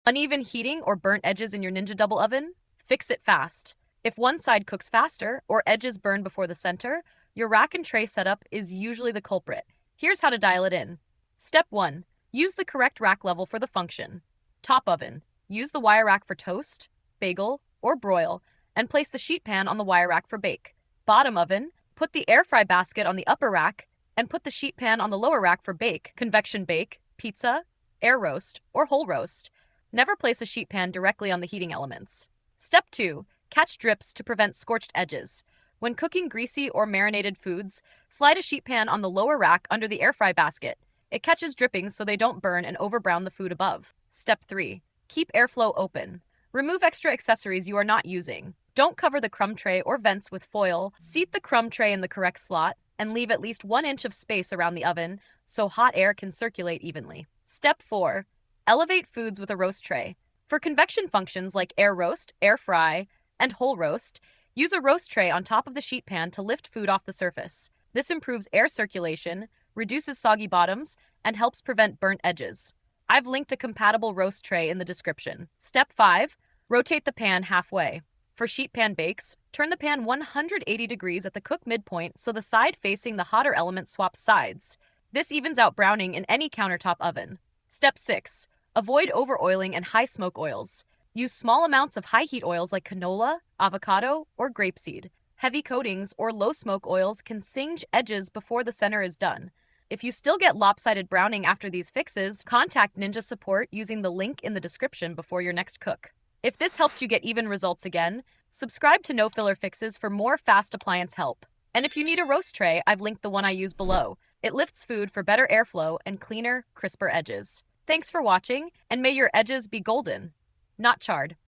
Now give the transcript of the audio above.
Uneven heating or burnt edges in your Ninja Double Oven? Fix it fast. If one side cooks faster or edges burn before the center, your rack and tray setup is usually the culprit. Here's how to dial it in. Step 1. Use the correct rack level for the function. Top oven. Use the wire rack for toast, bagel, or broil, and place the sheet pan on the wire rack for bake. Bottom oven. Put the air fry basket on the upper rack and put the sheet pan on the lower rack for bake, convection bake, pizza, air roast, or whole roast. Never place a sheet pan directly on the heating elements. Step 2. Catch drips to prevent scorched edges. When cooking greasy or marinated foods, slide a sheet pan on the lower rack under the air fry basket. It catches drippings so they don't burn and overbrown the food above. Step 3. Keep airflow open. Remove extra accessories you are not using. Don't cover the crumb tray or vents with foil. Seat the crumb tray in the correct slot and leave at least 1 inch of space around the oven so hot air can circulate evenly. Step 4. Elevate foods with a roast tray. For convection functions like air roast, air fry, and whole roast, use a roast tray on top of the sheet pan to lift food off the surface. This improves air circulation, reduces soggy bottoms, and helps prevent burnt edges. I've linked a compatible roast tray in the description. Step 5. Rotate the pan halfway. For sheet pan bakes, turn the pan 180 degrees at the cook midpoint so the side facing the hotter element swaps sides. This evens out browning in any countertop oven. Step 6. Avoid over-oiling and high smoke oils. Use small amounts of high heat oils like canola, avocado, or grapeseed. Heavy coatings or low smoke oils can singe edges before the center is done. If you still get lopsided browning after these fixes, contact Ninja Support using the link in the description before your next cook. If this helped you get even results again, subscribe to No Filler Fixes for more fast appliance help. And if you need a roast tray, I've linked the one I use below. It lifts food for better airflow and cleaner, crisper edges. Thanks for watching, and may your edges be golden, not charred.